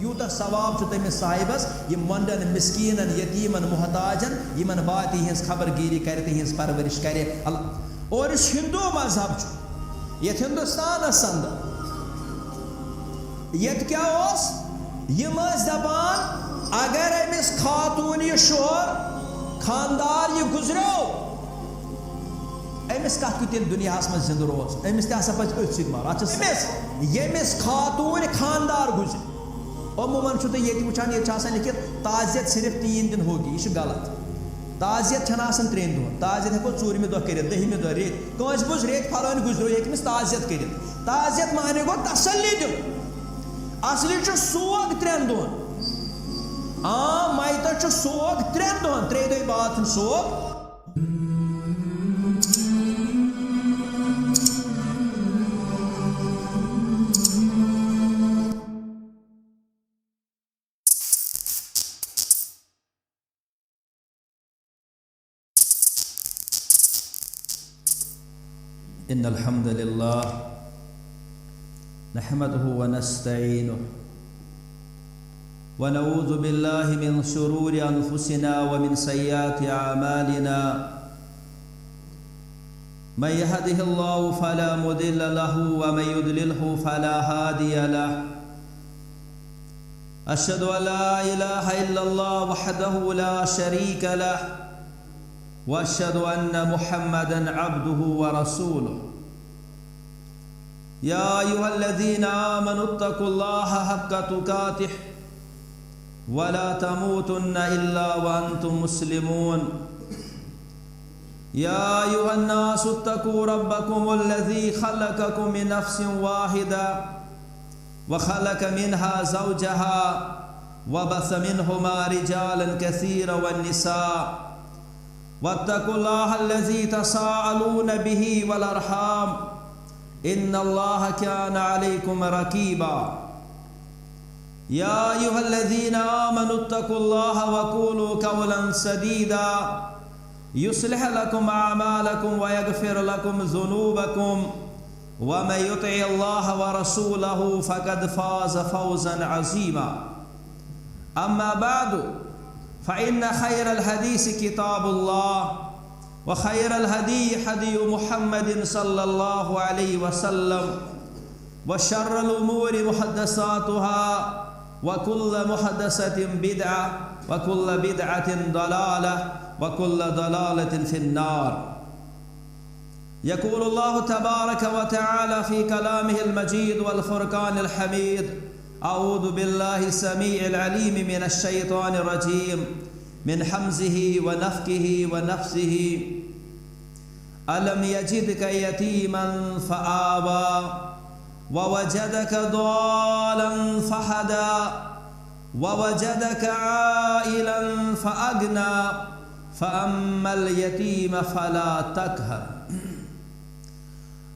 यूत सवाब तमिस साहिबस यम वंडन मिस्कीनन यतीमन मोहताजन यमन बात हज खबरगिरी कर तिहज परवरिश करे अल्लाह। और इस हिंदू मजहब ये हिंदुस्तान अंदर ये क्या दपान अगर अमिस खातून यह शोर खानदार यह गुजरो अमिस कत दुनिया में जिंद रोज अमिस पे मार यमिस खातून खानदार गुजर अमूमन ये वुचान ये लिखित ताजियत सिर्फ 3 दिन होगी यह गलत। ताजियत 3 दिन ताजियत हेको 4 दह कर 10 दह रेत कंस बुझ रेत फलान गुजरो ये ताजियत कर ताजियत माने गो तसल्ली दिन असली सोग 3 दोहन माइत सोग 3 दोहन 3 दह बाद सोग। इन्नल हम्दुलिल्लाह नहमदुहु व नस्तईनुहु व नऊज़ु बिल्लाहि मिन शुरूरि अनफुसिना व मिन सय्यिआति अमालिना मन यहदिहिल्लाहु फला मुदिल्ल लहु व मन युद्लिल्हु फला हादिय लहु। अशहदु अल्ला इलाहा इल्लल्लाह वहदहु ला शरीक लहु व अशहदु अन्न मुहम्मदन अब्दुहु व रसूलुहु। या अय्युहल्लज़ीना आमनुत्तकुल्लाहा हक्का तुकातिह वला तमूतुन्ना इल्ला व अंतुम मुस्लिमून। या अय्युहन्नासुत्तकू रब्बकुमुल्लज़ी खलक़कुम मिन नफ्सिन वाहिदा व खलक़ मिनहा ज़ौजहा व बस मिनहुमा रिजालन कसीरन वन निसा वत्तकुल्लाहल्लज़ी तसाअलून बिही वल अरहाम इन्नल्लाहा काना अलैकुम रकीबा। या अय्युहल्लज़ीना आमनुत्तकुल्लाहा व क़ूलू क़ौलन सदीदा युस्लिह लकुम अअमालकुम व यग़फिर लकुम ज़ुनूबकुम व मन युतिइल्लाह व रसूलहु फ़क़द फ़ाज़ फ़ौज़न अज़ीमा। अम्मा बअदु फ़इन्न खैरल हदीस किताबुल्लाह व खैरल हदी हदी मुहम्मदिन सल्लल्लाहु अलैहि वसल्लम व शर्रल उमूरि मुहद्दसातुहा व कुल्ल मुहद्दसतिन बिदअ व कुल्ल बिदअतिन दलालह व कुल्ल दलालतिन फिन्नार। यक़ूलुल्लाहु तबारक व तआला फ़ी कलामिहिल मजीद वल फ़ुरक़ानिल हमीद। अऊज़ु बिल्लाहि समीइल अलीम मिनश शैतानिर रजीम मिन हम्ज़िही व नफ़्ख़िही व नफ़्सिही। अलम यजिदका यतीमन फ़आवा व वजदका ضालन फ़हदा व वजदका आइलन फ़अगना फ़अम्मल यतीम फ़ला तक़हर।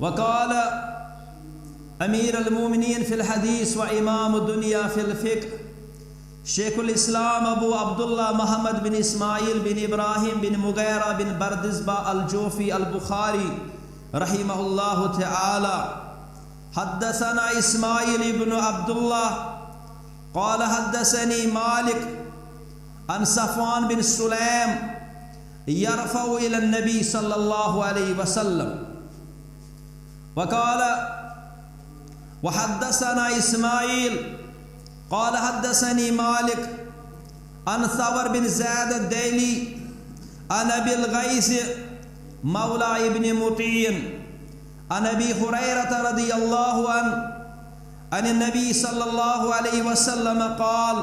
वक़ाल अमीर अल-मोमिनीन फ़िल हदीस व इमाम दुनिया फ़िल फ़िक़्ह शेखुल इस्लाम अबू अब्दुल्ला मोहम्मद बिन इस्माइल बिन इब्राहिम बिन मुगैरा बिन बरदिस्बा अल-जोफ़ी अल-बुखारी रहिमहुल्लाहु तआला। हद्दसना इस्माइल इब्न अब्दुल्लाह क़ाल हद्दसनी मालिक अन सफ़वान बिन सुलैम यरफ़उ इला नबी सल्लल्लाहु अलैहि वसल्लम वक़ाल व हद्दसना इस्माइल क़ाल हद्दसनी मालिक अन सवर बिन ज़ैद अद-दैली अन अबिल गैस मौला इब्न मुतीन अन अबी हुरैरह रज़ियल्लाहु अन्हु अन नबी सल्लल्लाहु अलैहि वसल्लम क़ाल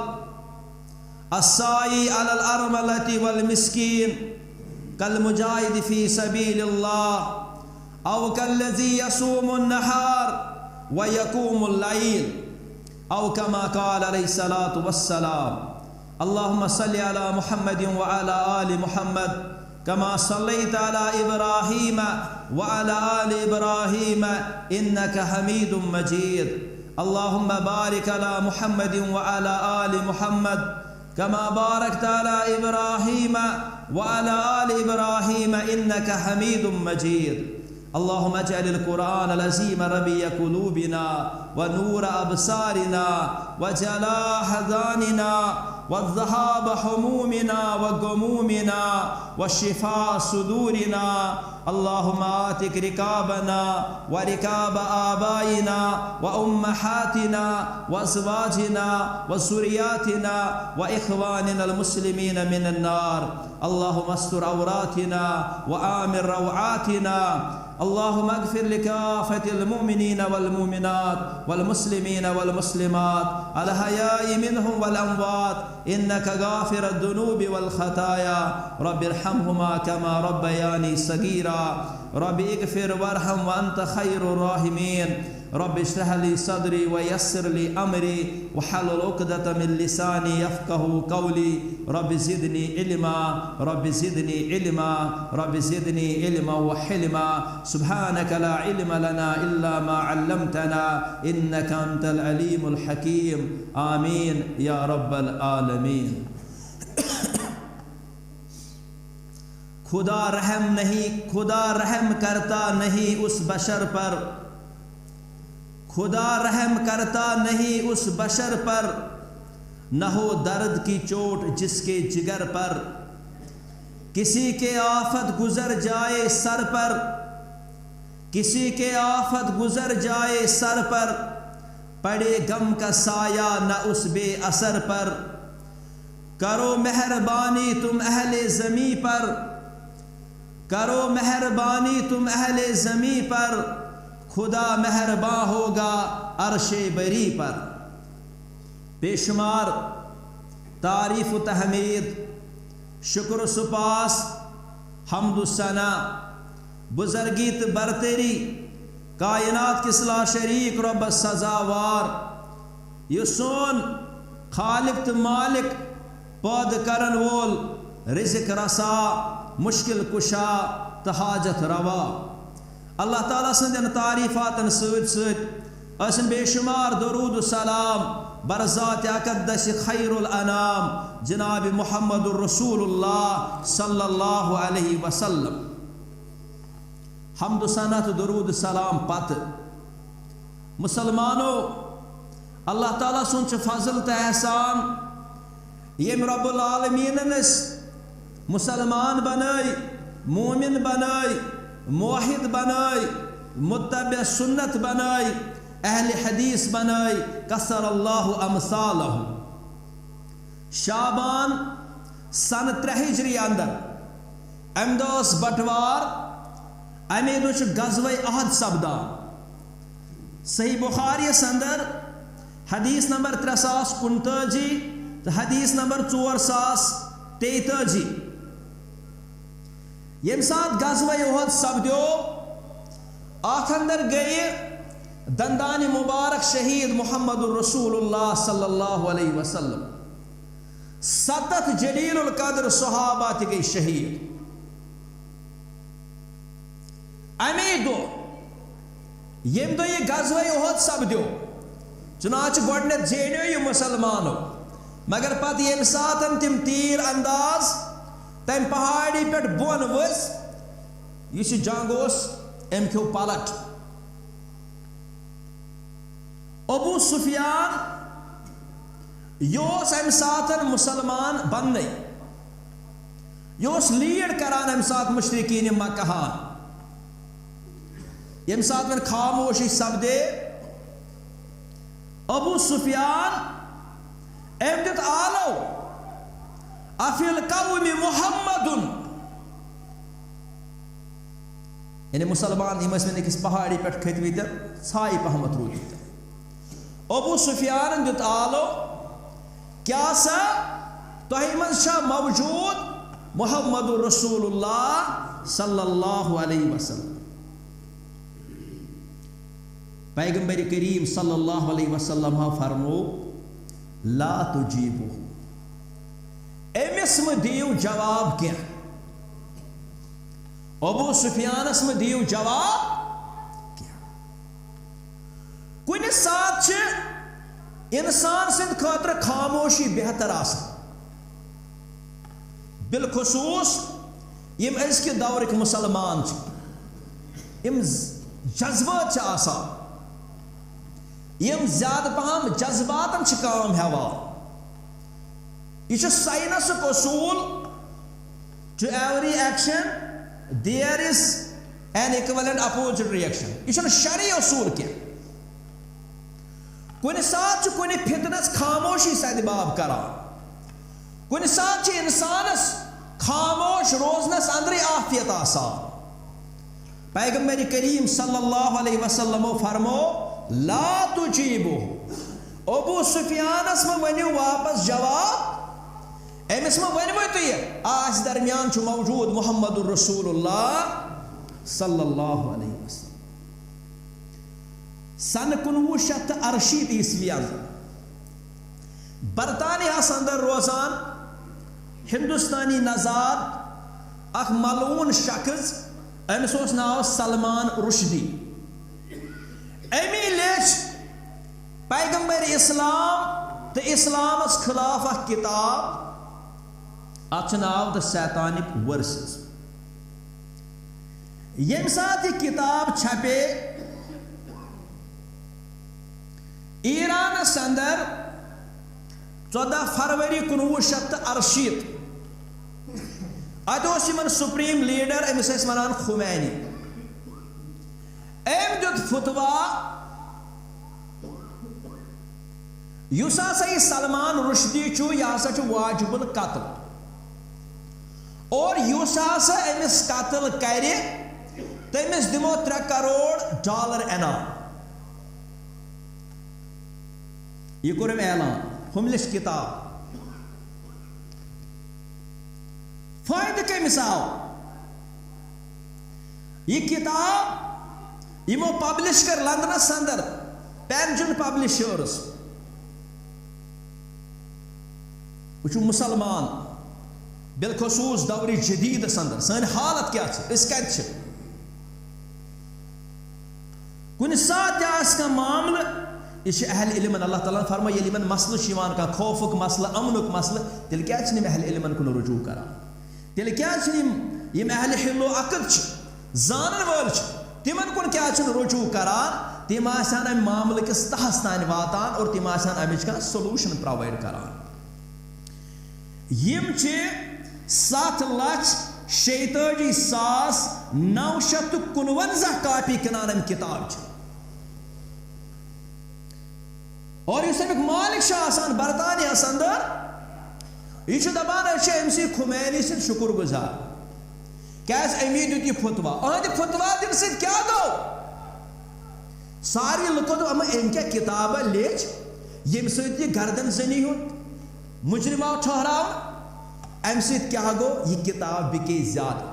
अस्साई अलल अरमलति वल मिस्कीन कल मुजाहिद फ़ी सबीलिल्लाह औ कल्लज़ी यसूमुन नहार व यक़ूमुल लैल औ कमा क़ाल अलैहिस्सलातु वस्सलाम। अल्लाहुम्मा सल्लि अला मुहम्मदिन व अला आलि मुहम्मद कमा सल्लैता अला इब्राहीम व अला आलि इब्राहीम इन्नका हमीदुम मजीद। अल्लाहुम्मा बारिक अला मुहम्मदिन व अला आलि मुहम्मद कमा बारकता अला इब्राहीम व अला आलि इब्राहीम इन्नका हमीदुम मजीद। अल्लाहुम्मा अजअलिल कुरान अल अज़ीम रबिय कुलूबिना व नूर अबसारिना व जलाअ हज़ानिना व ज़हाब हुमूमिना व गुमूमिना व शिफा सुदूरिना। अल्लाहुम्मा आतिक रिकाबना व रिकाब आबाइना व उम्महातिना व अज़वाजिना व ज़ुर्रियातिना व इख़वानिना अल मुस्लिमीन मिनन नार। अल्लाहुम्मा अस्tur औरातिना व आमिर रौआतिना। अल्लाहुम्मा अग़फ़िर लिकाफ़तिल मुमिनीन वल मुमिनात वल मुस्लिमीन वल मुस्लिमात अल हयाई मिनहुम वल अमवात इन्नका गाफ़िरुद दुनूबि वल ख़ताया। रब्बिरहम्हुमा कमा रब्बयानी सगीरा। रब्बि इग़फ़िर वरहम व अंत ख़ैरुर राहिमीन। रब्बि इश्रह ली सदरी व यस्सिर ली अमरी वहलुल उक़दतम मिन लिसानी यफ़क़हू क़ौली। रब्बि ज़िदनी इल्मा, रब्बि ज़िदनी इल्मा, रब्बि ज़िदनी इल्मा व हिल्मा। सुब्हानक ला इल्म लना इल्ला मा अल्लमतना इन्नका अंतल अलीमुल हकीम। आमीन या रब्बल आलमीन। खुदा रहम नहीं, खुदा रहम करता नहीं उस बशर पर, खुदा रहम करता नहीं उस बशर पर, न हो दर्द की चोट जिसके जिगर पर। किसी के आफत गुजर जाए सर पर, किसी के आफत गुजर जाए सर पर, पड़े गम का साया न उस बेअसर पर। करो मेहरबानी तुम अहले ज़मी पर, करो मेहरबानी तुम अहले ज़मी पर, खुदा मेहरबान होगा अर्शे बरी पर। बेशुमार तारीफ़ तहमीद, शुक्र सुपास, हम्दु सना, बुज़र्गीत बरतरी, कायनात किसला शरीक रब सजावार। ये सोन खालिक तो मालिक, पौध करन वोल, रिज़्क़ रसा, मुश्किल कुशा तो हाजत रवा। अल्लाह ताला संदन तारीफ़ातन सद बेशुमार दरूद सलाम बरज़ात अक़द्दस खैरुल अनाम जनाब मुहम्मदुर रसूलुल्लाह सल्लल्लाहु अलैहि वसल्लम। हम्द सना तो दरूद सलाम पत मुसलमानों, अल्लाह ताला सुन फजल तो एहसान यम रब्बुल आलमीन मुसलमान बनाई, मोमिन बनाई, मोहिद बनाई, मुत्तबे सुन्नत बनाई, अहले हदीस बनाई। कसर अल्लाहु अमसालहु। शाबान सन 3 हिजरी अंदर अम दोस बटवार अमे दुश गज़वे अहद सपदान। सही बुखारी अंदर हदीस नंबर 3049 तो हदीस नंबर 4043। यम सात गज़वे अहद सपद्यो अथ अंदर गए दंदान मुबारक शहीद मुहम्मदुर रसूलुल्लाह सल्लल्लाहु अलैहि वसल्लम। 7 जलीलुल कद्र सहाबा ते गई शहीद। अमे दो यम दो ये गज़वे अहद सपद्यो चुनाच गोडनेथ जेन्यो ये मुसलमानों, मगर पत यम सातन तिम तीर अंदाज तम पहाड़ी पे बोन वस यह जंग अम खो पलट। अबू सुफियान यह अम सातन मुसलमान बन यह लीड करान अम सात मुशरिकीन मक्काहान। यम सात में खामोशी सपदे अबू सुफियान अम दित आलो अफिल कौमी मुहम्मदुन, यानी मुसलमान इस पहाड़ी पे खतमित छाई पहमत रूदित। अबू सुफियान दित आलो क्या सा तोह मजा मौजूद मुहम्मदुर रसूलुल्लाह सल्लल्लाहु अलैहि वसल्लम। पैगंबर करीम सल्लल्लाहु अलैहि वसल्लम फरमो ला तुजीबू, एमिस में दियो जवाब क्या। अबू सुफियानस में दियो जवाब क्या। कुछ साथ इंसान सिंध खातर खामोशी बेहतर आसान, बिलखुसूस यम अजक दौर मुसलमान यम जज्बात छ आसान, यम ज्यादा पहम जज्बातन छ काम हेवान। यह साइनस उसूल, to every action there is an equivalent opposite reaction। यह शरई उसूल क्या कुन साथ कुन फितनस खामोशी सदबाब करान, कुन साथ इंसानस खामोश रोजनस अंदर आफियत आसान। पैगंबर करीम सल्लल्लाहु अलैहि वसल्लम फरमो ला तुजीबु, अबू सुफियानस में वनु वापस जवाब, एमिस में वनवो तुह आज दरमियान छु मौजूद मुहम्मदुर रसूलुल्लाह सल्लल्लाहु अलैहि वसल्लम। सन 1968 ईस्वी बरतानिया अंदर रोजान हिंदुस्तानी नजाद अख मलून शख्स, अमिस नाव सलमान रुश्दी। अमी लेच पैगंबर इस्लाम तो इस्लामस खिलाफ अख किताब, अत नाव द सैतानिक वर्सेस। यम साथ यह किताब छपे ईरानस अंदर 14 फरवरी 1968 अत सुप्रीम लीडर अमिस वनान खुमैनी। अम दुत फतवा युस हसा यह सलमान रुश्दी यह हसा वाजिबुल कत्ल, और युस हसा अमिस कत्ल करे तमिस दिमो $3 करोड़ इनाम। यह कोर ऐलान हम लिख किताब। फायदे कमिस आव यह किताब यमो पब्लिश कर लंदनस अंदर पेंजन पब्लिशर्स। वो मुसलमान बिलखसूस दौर जदीद अंदर सन हालत क्या कत कुन साथ मामल यह अहल इल्मन अल्लाह ताला फरमा ये मसल का खौफुक मसल अमनुक मसल तेल क्या अहल इल्मन कुन रुजू करान, तेल क्या अहल हिल्लो अकद जानन वल तिमन कुन क्या रुजू करान, तिम आसान मामल किस तहस तान वातान और तिम आसान अमिच का सोल्यूशन प्रोवाइड करान। यम 7,46,949 कापी किनान किताब और इस मालिक आसान बरतानिया अंदर यह दपान अमसी खुमैनी सद शुक्र गुजार क्या अमी दुत यह फतवा। अहद फतवा दिन सद क्या गो सारी लुको तो अम क्या किताब लेच यम सद गर्दन जनी हो मुजरिमा ठहराव अम सद क्या गो यह किताब बिके ज्यादा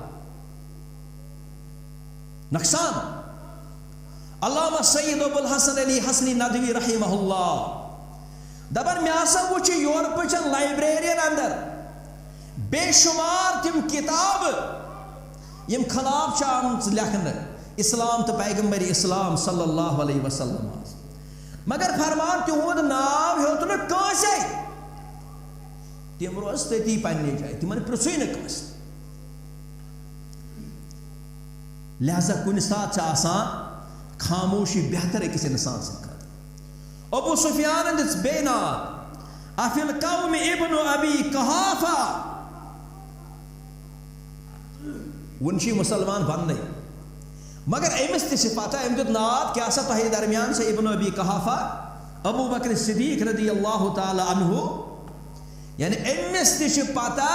नुकसान। अल्लामा सैयद अबुल हसन अली हसनी नदवी रहिमहुल्लाह दपन मे हसा वुच यूरोपचन लाइब्रेरियन अंदर बेशुमार तिम किताब यम खिलाफ आम लेखन इस्लाम तो पैगंबर इस्लाम सल्लल्लाहु अलैहि वसल्लम, मगर फरमान तिहुद नाव हेत न कासे तिम रोज तती पन्ने जाए तिमन पृथ्वी न कस। लिहाजा कुन साथ आसान खामोशी बेहतर है किसी इंसान से। अबू सुफियान दिस बेनाद अफिल कौम इब्न अबी कहाफा वंशी मुसलमान बन नहीं, मगर अमिस ति पता अम दुत नाद क्या सा तह दरमियान से इब्न अबी कहाफा अबू बकर सिद्दीक रदियल्लाहु ताला अन्हु, यानी अमिस ति पता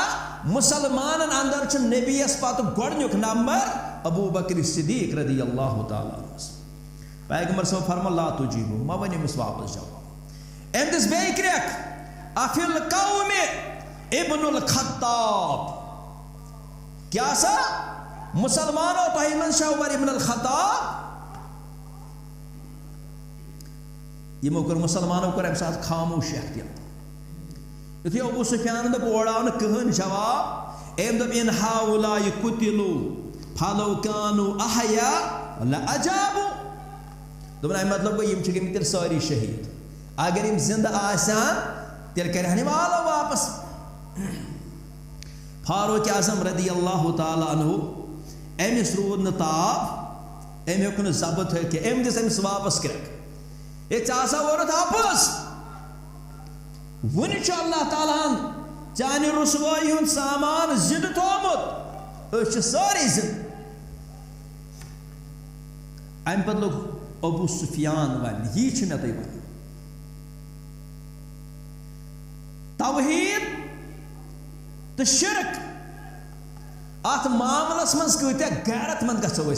मुसलमान अंदर छ नबीस पत गोडनुक नंबर अबू बकर सिद्दीक रदियल्लाहु ताला अन्हु। पैगंबर सब फरमा ला तुजीबु मा वन अमिस वापस जवाब। एम दिस बेक्रेक अफिल कौम इब्नुल खत्ताब क्या सा मुसलमानों तहिमन शाह उमर इब्नुल खत्ताब यमो कर मुसलमानों कर साथ खामोश एहतियात। युथि अबू सुफियान दप ओड़ाव न कहन जवाब एम दप इन हाउला युकुतिलु फलो कानु अहया ला अजाबु दोपन मतलब गो यम गमित सारी शहीद, अगर यम जिंदा आसान तेल कर वालो वापस। फारूक आजम रदियल्लाहु ताला अन्हु अमिस रूद न ताब अम हेक जबत थी अम दिस अमिस वापस क्रैक ये वोरत आपस वन अल्लाह ताला चान रुसवाई हुंद सामान जिद थोमुत सारे जिद अम पे लोग अबू सुफियान वन यह मे तुम वन तौहीद तो शिरक अत मामलस मज कत्या गैरतमंद गो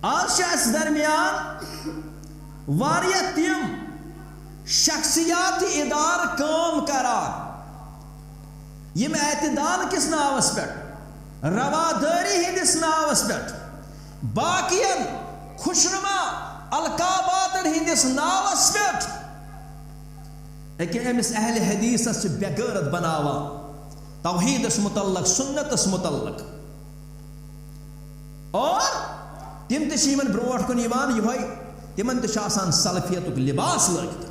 आज दरमियान वारिया तिम शख्सियाती इदार काम करान यम एतदाल किस नावस पे रवादारी हिंदिस नावस पे बाकियन खुशनुमा अलकाबातन हिंदिस नावस पे लेकिन अमिस अहल हदीस बेगैरत बनावा तौहीदस मुतल्लक सुन्नतस मुतल्लक और तिम तमन ब्रोट कुन तिमन तशान सलफियत लिबास लगित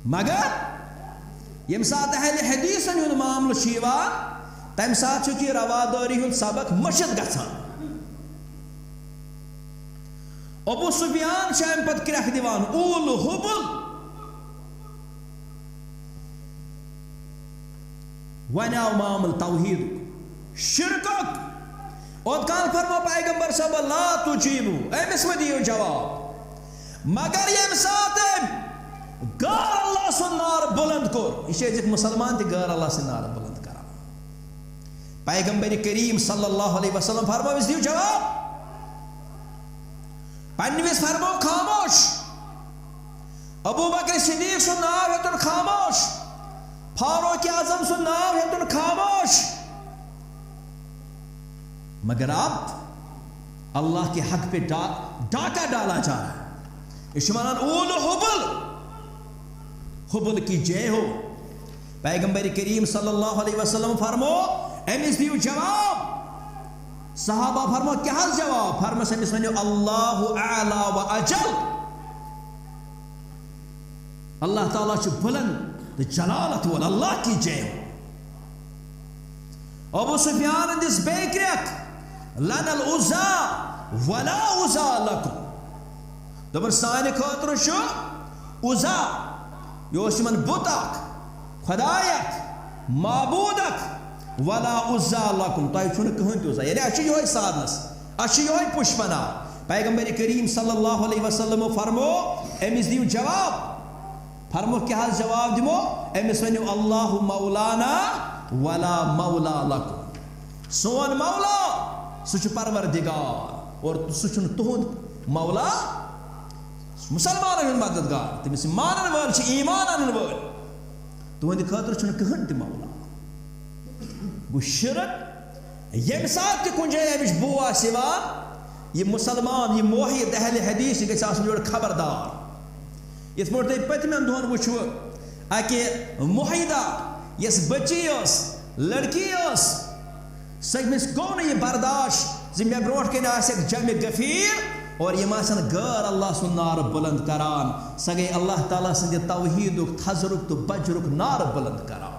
मगर यम सात अहल हदीसन हुंद मामल तम सात रवादारी हुंद सबक मशद गछान अबू सुफियान अम पे क्रख दिवान ऊल हुबुल वन आव मामल तौहीद शिरकक और काल फरमा पैगंबर सब ला तुजीबू अमिस दियो जवाब मगर यम सात गार अल्लाह सुन नार बुलंद कोर यह मुसलमान ते गार अल्लाह से नार बुलंद करा पैगंबर करीम सल्लल्लाहु अलैहि वसल्लम फरमा दियो जवाब पन्नविस फरमो खामोश अबू बकर सिद्दीक सुन नाव हेतुन खामोश फारूक आजम सुन नाव हेतुन खामोश मगर आप अल्लाह के हक पे डाका डाला जा रहा है इश्मानान ऊल हुबुल हुबुल की जय हो पैगंबर करीम सल्लल्लाहु अलैहि वसल्लम फरमो अमिस दियो जवाब सहाबा फरमो क्या जवाब फरमस अमिस वनो अल्लाहु आला व अजल अल्लाह ताला छु बुलंद जलालत वल अल्लाह की जय हो अबू सुफियान दिस बेक्रक लनल उज़ा वला उज़ा लकुम दबर साने खतर छु उज़ा योशमन बुतक खुदायक माबूदक वला उज़ा लकुम तय छु कहन उज़ा यानी अच्छी योय साधनस अच्छी योय पुष्पना पैगंबर करीम सल्लल्लाहु अलैहि वसल्लम फरमो अमिस दियो जवाब फरमो क्या जवाब दिमो अमिस वनो अल्लाहु मौलाना वला मौला लकुम सोन मौला सुच परवरदिगार और सुच तुहुंद मौला मुसलमान मददगार तमिस मानन वल ईमान अनन वल तुहंद खतर छु कहन त मौला गो शिरक यम सात त कुन जाय अमिस बुआ सिवा ये मुसलमान ये मोहिद अहल हदीस गछ आसन जोड़ खबरदार इस पे पतम दोहन वो अके मुहिदा यस बची लड़की समिस गो न बर्दाश्त मे ब्रोट कन जम गफीर और यम गैर अल्लाह सुन नार बुलंद करान स गई अल्लाह ताला सद तौहीदुक थजरुक तो बजरुक नार बुलंद करान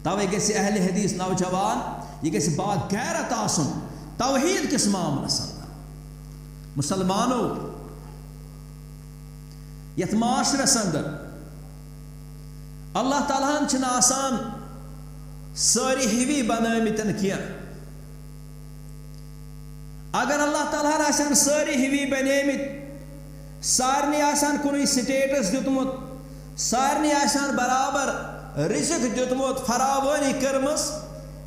तवे गि अहल हदीस नौजवान यह गि बा गैरत आसन तौहीद किस मामलस मुसलमानों यथ माशरस अंदर अल्लाह ताला आसान सारी हिवी बनमितन क्या अगर अल्लाह ताला सारी हिवी बनेमित सारनी आसान कुन स्टेटस दितमुत सारनी आसान बराबर रिजिक दितमुत फरावानी करमस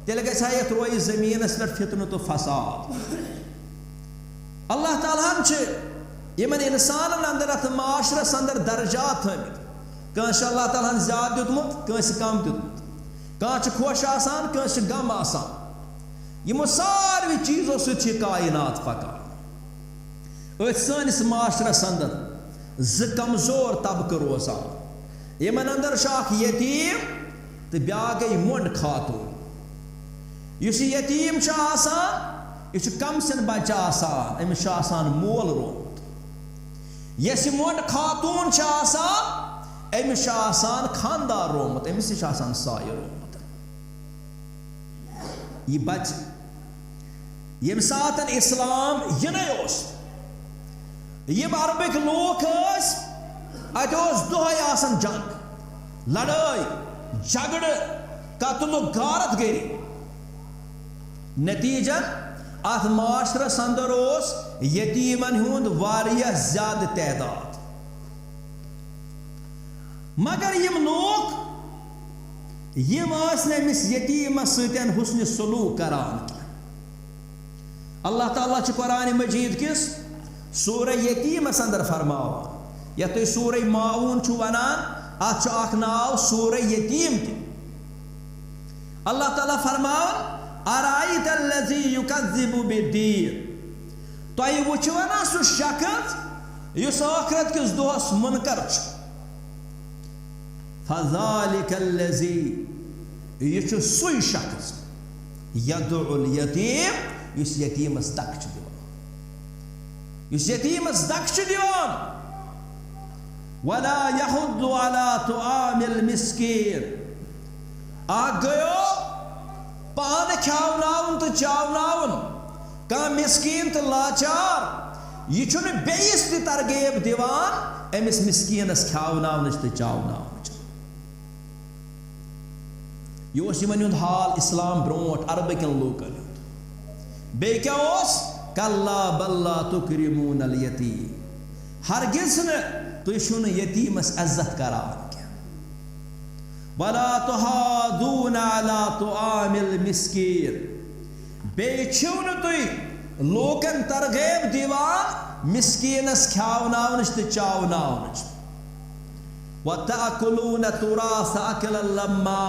तेल गसा यथ रोय जमीनस पे फितन तो फसाद अल्लाह ताला यमन इंसान अंदर अत माशरस अंदर दर्जात थमित कंस अल्लाह ताला ज्यादा दितमुत कंस कम दितमुत कंस खुश आसान कंस गम आसान यमो सारे चीजों से कायनात पकान सानिस माशरस अंदर ज कमजोर तबक रोजान यमन अंदर यतीम तो ब्या गई मोंड खातून इस यतीम आसान यह कम सिन बच्चा आसान अमिस आसान मोल रोमुत यस मोंड खातून आसान अमिस आसान खानदार रोमुत अमिस आसान साय रोमुत यह बच यम सातन इस्लाम यन यम अरबिक लोक अत दुहै आसन जंग लड़ाई झगड़ कत्ल गारत गरी नतीजन अत माशरस अंदर यतीमन हुंद वारियाह ज्यादा तादाद मगर यम लोग यम अमिस यतीमस सतन हुस्न सलूक करान अल्लाह ताला कुरान मजीद किस सूरह यतीमस अंदर फरमावान या तुम सूरह माऊन वनान अख नाव सूरह यतीम ति अल्लाह ताला फरमावान अराइत अल्लज़ी युकज़्ज़िबु बिद्दीन तुम वुचवा सह शख्स युस आखिरत किस दोहस मुनकर फ़ज़ालिकल्लज़ी यह सुई शख्स यदउल यतीम युस यतीमस दक दिवान युस यतीमस दक दिवान वला यहुद्दु अला तुआमिल मिस्कीन आ गयो पान खावनावन तो चावनावन कह मिस्कीन तो लाचार यह बेस त तरगेब दिवान अमिस मिस्कीनस खावनावन तो चावनावन यह हाल इस्लाम ब्रोट अरबिकन लोकन बे क्या कल्ला बल्ला तुकरिमून अल यतीम हरगिज न तुम यतीमस इज्जत करान वला तुहादून अला तुआमिल मिस्कीन बे तुम लोकन तरगेब दिवान मिस्कीनस खावनावनच तो चावनावनच व तअकुलून तुरास अकलन लम्मा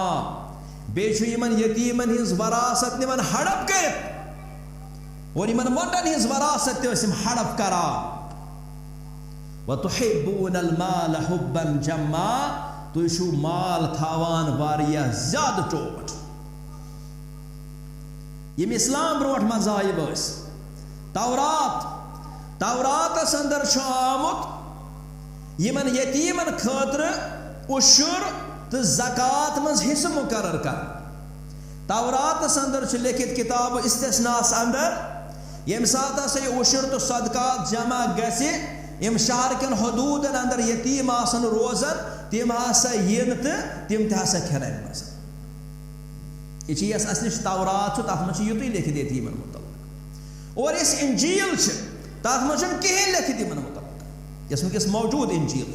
बेमन यतीमन हिज वरासत निमन हड़प कर और इन मोटन हिज वरासत हड़प करा व तुहिब्बूनल माल हुब्बन जम्मा तुशु माल थावान वारिया ज्यादा चोट यम इस्लाम ब्रोट मजाहिब तौरातस अंदर आमुत यमन यतीमन खतर उशुर तो ज़कात मज हिस्सा मुकर्रर कर तौरातस अंदर लिखित किताब इस्तिस्नास अंदर यम सात उशुर तो सदकात जमा गसि यम शहर कन हदूदन अंदर यतीम आसन रोजन तिम हसा yin तो तिम तसा खेन मज यह अस नश तौरात तथ मज युत लिखित यतीमन मुतल्लक और इस इंजील तथ मज कहें लिखित यमन मुतल्लक यस वनकस मौजूद इंजील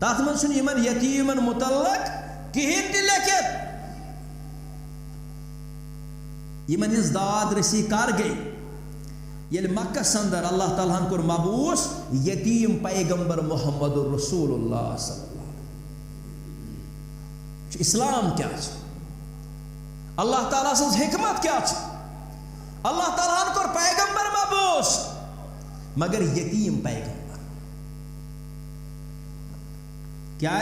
तथ मज यतीमन मुतल्लक कहें त लिखित यमन हिज दाद रसी कर गई ये मक्कस अंदर अल्लाह ताला कोर मबूस यतीम पैगंबर मुहम्मदुर रसूलुल्लाह सल्लल्लाहु अलैहि इस्लाम क्या अल्लाह ताला सज हिकमत क्या अल्लाह ताला कोर पैगंबर मबूस मगर यतीम पैगंबर क्या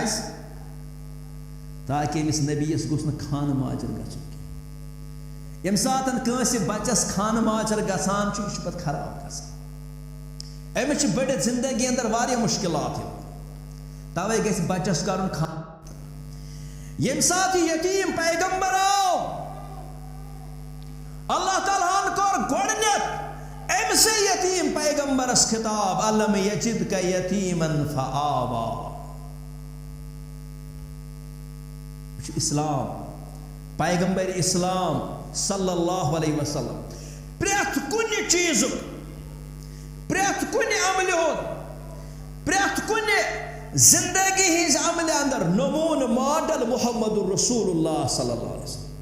ताकि अमिस नबीस गोस न खान माजर गछन यम सातन कंसे बच्चस खान माजर गसान पे खराब गसान अमिस बड़ जिंदगी अंदर वारिया मुश्किलात तवे गस बच्चस करन खान यम सात यतीम पैगंबर आओ अल्लाह ताला कोर गोडनेत अमसे यतीम पैगंबरस खिताब अलम यजिद का यतीमन फआवा इस्लाम पैगंबर इस्लाम सल्लल्लाहु अलैहि वसल्लम प्रेथ कुन चीज प्रेथ कुन अमल प्रेथ कुन जिंदगी हिज अमल अंदर नमून मॉडल मुहम्मदुर रसूलुल्लाह सल्लल्लाहु अलैहि वसल्लम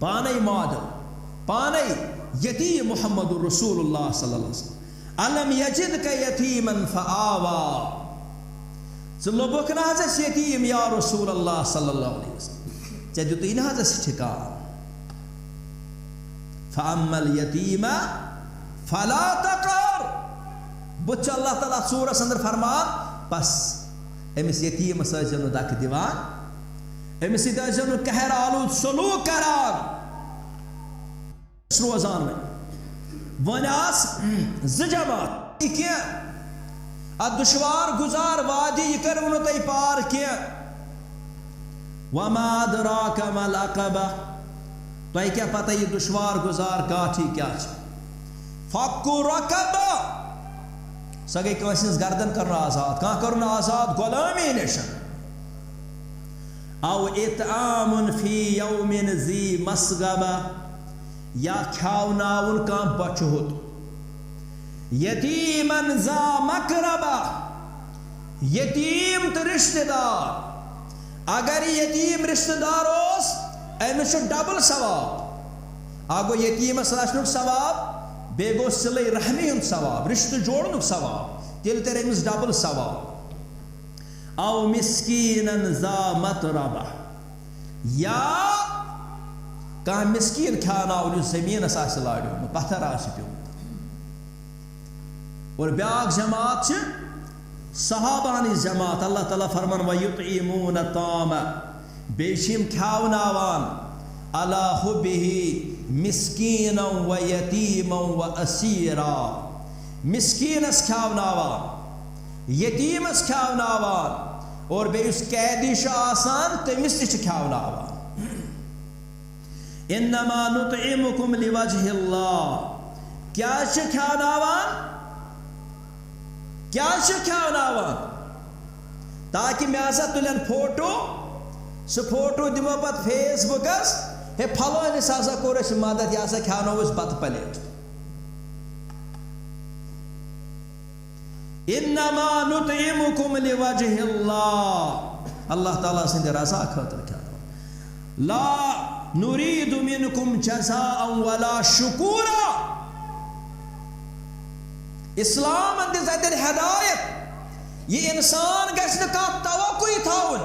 पाने मॉडल पाने यतीम मुहम्मदुर रसूलुल्लाह सल्लल्लाहु अलैहि वसल्लम अलम यजिद का यतीमन फआवा लोबक ना यतीम या रसूलुल्लाह सल्लल्लाहु अलैहि वसल्लम चे दुत ना ठिकान फअम्मल यतीमा फला तकर बुच अल्लाह ताला सूरस अंदर फरमान बस अमिस यतीम सजन दक दिवान अमिस दजन कहर आलूद सलूक करान रोजान में वन ज जमात क्या दुश्वार गुजार वादी यह कर तुम पार क्या वमा अदराका मल अक़बा तो क्या पता ये दुश्वार गुजार काठी क्या फक्कु रकबा स गई कंसिस गर्दन कर आजाद कह कर आजाद गुलामी नश औ इतआमुन फी यौमिन ज़ी मसगबा या खावनाउन कह बचहुत यतीमन ज़ा मकरबा यतीम तो रिश्तेदार अगर यतीम रिश्तेदार अमिस डबल सवाब आगो यतीमस रचनुक सवाब बे गो सिले रहमी हुंद सवाब रिश्ते जोड़नुक सवाब तेल तर अमिस डबल सवाब औ मिस्कीनन ज़ा मतरबा या कह मिस्कीन खानाव जमीनस लाड़ो पत्थर पे और ब्याक जमात सहाबानी जमात अल्लाह ताला फरमान वयुतईमून ताम बेशिम खावनावान अला हुब्बिही मिस्कीनन व यतीमन व असीरा मिस्कीनस खावनावान यतीमस खावनावान और बेयुस कैदी आसान तमिस ति खावनावान इन्नमा नुतईमुकुम लिवजहिल्लाह क्या खावनावान क्या खावनावान ताकि मे हसा तुलन फोटो सह फोटो दिमो पत फेसबुकस हे फलोनिस हसा कोर मदद यह खावनो बत प्लेट इन्नमा नुतईमुकुम लिवजहिल्लाह अल्लाह ताला सिंद रजा खतर खावनो ला नुरीदु मिनकुम जज़ाअन वला शुकूरा इस्लाम अंदर हदायत ये इंसान गश्न का तवक्कुई थाउन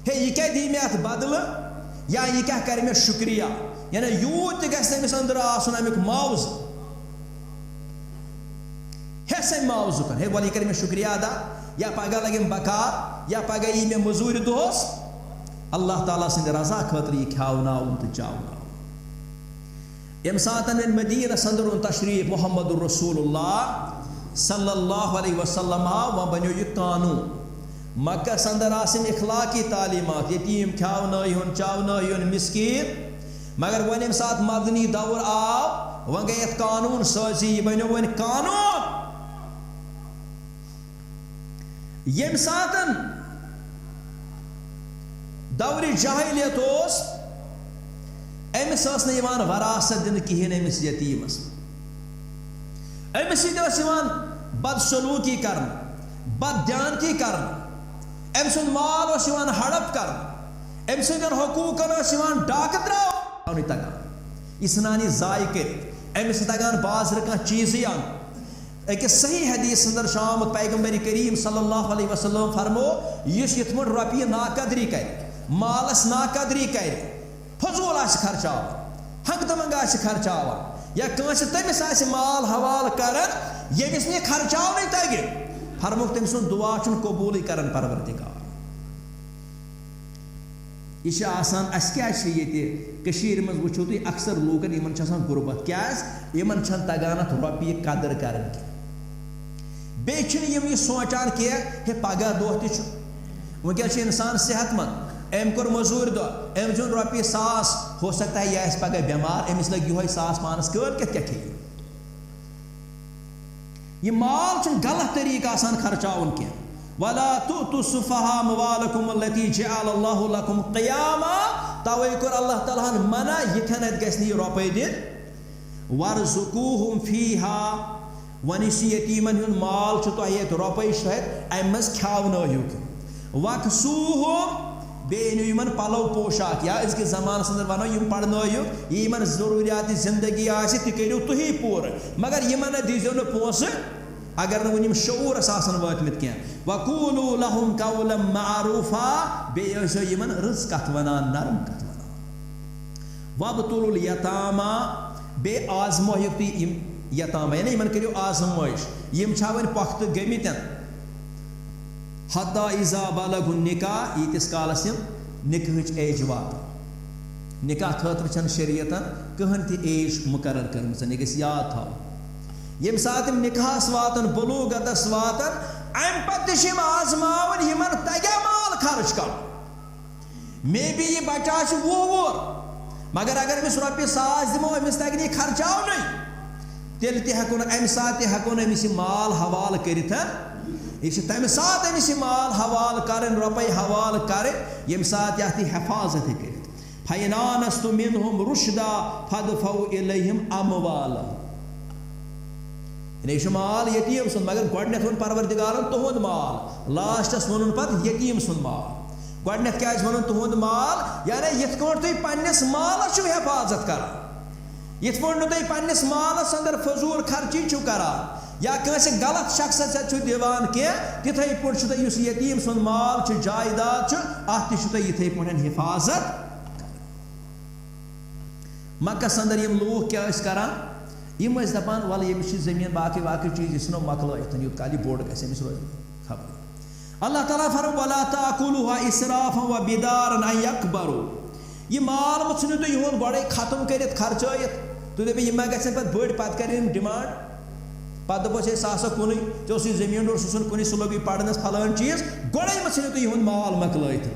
हे ये क्या दी मे बदल या ये क्या कर मे शुक्रिया यानी यूत गस अंदर आसन अमुक मावज हे से मावज कर हे बोल ये कर मे शुक्रिया अदा या पगह लगे बकार या पगह ये मे मजूर दोस अल्लाह ताला सिंद रजा खतर ये खावनाउन तो चावनाउन यम सातन मदीना संदर तशरीफ मोहम्मद रसूलुल्लाह सल्लल्लाहु अलैहि वसल्लम व बनो यह कानून मक्का संदर आसिम इखलाकी तालीमात यतीम खावनायुन चावनायुन मिस्कीन मगर वन यम सात मदनी दौर आव वन गए कानून साजी बनो वन कानून यम सातन दौर जाहिलियत अमिस वरासत दिन कहें अमिस यतीमस अमिस बदसलूकी कर बदध्यानकी कर अम सुंद माल हड़प कर अम सद हकूकन डाक द्राव तगान यह सनानी जाय कर अमिस तगान बाजर कह चीज अन अकिस सही हदीस अंदर शाम पैगंबर करीम सल्लल्लाहु अलैहि वसल्लम फरमो यह यथ रॉपिय नाकदरी कर मालस नाकदरी कर फजूल खर्चावान हंग दमंग खर्चावान या कंस तमिस माल हवाल कर यमिस न खर्चावन तगे फरमुक तम सुन दुआ कबूल कर परवरदिगार यह अस क्या मज वो तुम अक्सर लूकन इन गुरबत क्या इन तगान रॉपिय कदर कर यह सोचान कह पगह दह तक इंसान सेहतमंद अम कोर मजूर दह अम चुन रॉपिय 100 हो सकता है यह पगह बीमार अमिस लग यह 100 पानस कल क्या खे यह माल गलत तरीका खर्चावन कह वला तुतु सुफहा अम्वालकुम अल्लती जअलल्लाहु लकुम क़ियामा तवे कोर अल्लाह ताला मना यथन गस्नी रुपये दिन वर्ज़ुकूहुम फीहा वनिस यतीमन हुन माल तो रुपये सहित अम मज खावनायुक वक्सूहुम बेन पलो पोशाक या इसके जमानस अंदर वनो यम पढ़नायुक यमन जरूरियात जिंदगी आसि ति करियो तुही पूर मगर यमन दीजो न पोस अगर न शऊर वातमित कह वकूलू लहुम कौलम मारूफा बेसो यमन रज कथ वनान नरम कथ वनान वबतुल यतामा बे आजमायुक यतामा यानी यमन करियो आजमाइश यम छा वन पख्त गमितन हत्ता इज़ा बलगु निकाह यीतिस कालस निकाह एज वात निकाह खतर शरीयतन कहन ति एज मुकर्रर करम यह गस याद थाव यम सात निकाहस वातन बलूगतस वातन अम पत आजमावन यमन तग्या माल खर्च कर मे बी यह बच्चा वुह वुर मगर अगर अमिस रॉपिस 100 दिमो अमिस तक नहीं खर्चाव नहीं तेल ते हको अमि साथ हको अमिस माल हवाल करित यह तमि साथ अमिस माल हवाल कर रुपये हवाल कर यम साथ यह हिफाजत कर फैनानस्तु मिनहुम रुशदा फदफउ इलैहिम अमवालहुम यह माल यतीम सुन मगर गोडनेथ वन परवरदिगारन तुहुंद माल लास्टस वनुन पत यतीम सुन माल गोडनेथ क्या वनुन तुहुंद माल यानी यथ कोट तुम पन्निस मालस छु हिफाजत करान यथ कोट तुम पन्निस मालस अंदर फजूल खर्ची छु करान या कंसे गलत शख्स छु दिवान के तिथै पट छु तुम यतीम सुन माल छु जायदाद छु अत छु तुम इथै पट हिफाजत मक्कस अंदर यम लोग क्या करान यम दपान वल यमिस जमीन बाकी बाकी चीज यह मकल यूत काल बोड़ गमिस रोज खबर अल्लाह ताला फरमाता वला ताकुलुहा इसराफन व बिदारन अन यकबरू यह माल मत छु तुम यहुंद गोड़े खत्म करित खर्चयित तुम दप यह गन पे बड़ पत कर डिमांड पत दपोस सा कुन ऐ जमीन डोर सुन कुन सह लोग पढ़नस फलान चीज गोड़े मत छु तुम यहुंद माल मकलत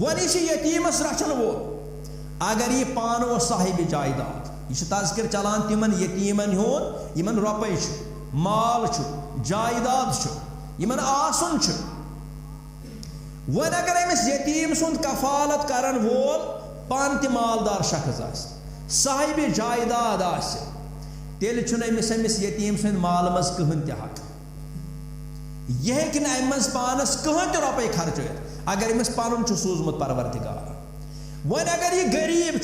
वन यतीमस रचन वो अगर यह पान वो साहिब जायदाद यह तज़किर चलान तिमन यतीमन हुंद यमन रुपये माल जायदाद यमन आसन वन अगर अमिस यतीम सुंद कफालत करन वोल पान ति मालदार शख्स साहिब जायदाद तेल अमिस अमिस यतीम सुंद माल मज कहन त हक यह हेकि न अमि मज पानस कहन त रुपये खर्च अगर अमिस पनुन सूजमुत परवरदिगार वन अगर यह गरीब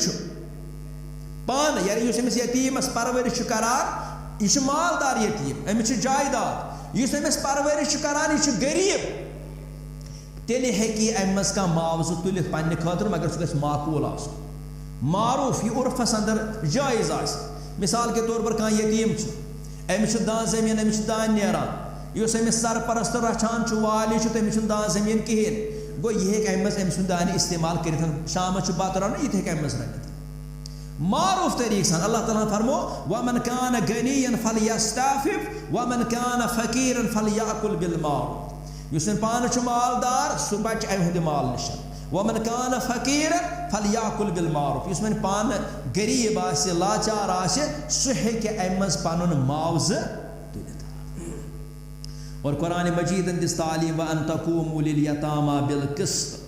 पान यानी अमिस यतीमस परवरिश करान यह मालदार यतीम अमिस जायदाद इस अमिस परवरिश करान यह गरीब तेल हेकि अमि मज कह मुआवजह तुलित पन्ने खतर मगर सह गژھِ माकूल आसन मारूफ यह उर्फस अंदर जायज आस मिसाल के तौर पर कह यतीम अमिस दान जमीन अमिस दान नेरान इस अमिस सरपरस्त रचान वाली तमिस दान जमीन कहें गो यह अमि मज अमि सुंद दान इस्तेमाल कर शाम बत रन यह हे अमि मज रनित मारूफ तरीक सान अल्लाह ताला फरमो वमन कान गनियन फलयस्ताफिफ वमन कान फकीरन फलयाकुल बिल मारूफ युस पान मालदार सह बच अहद माल निश वमन कान फकीरन फलयाकुल बिल मारूफ युस वन पान गरीब आसे लाचार आसे सह हेकि अमि मज पनुन मुआवजह तुलित और कुरान मजीद दिस तालीम व अन तकूमू लिल यतामा बिल क़िस्त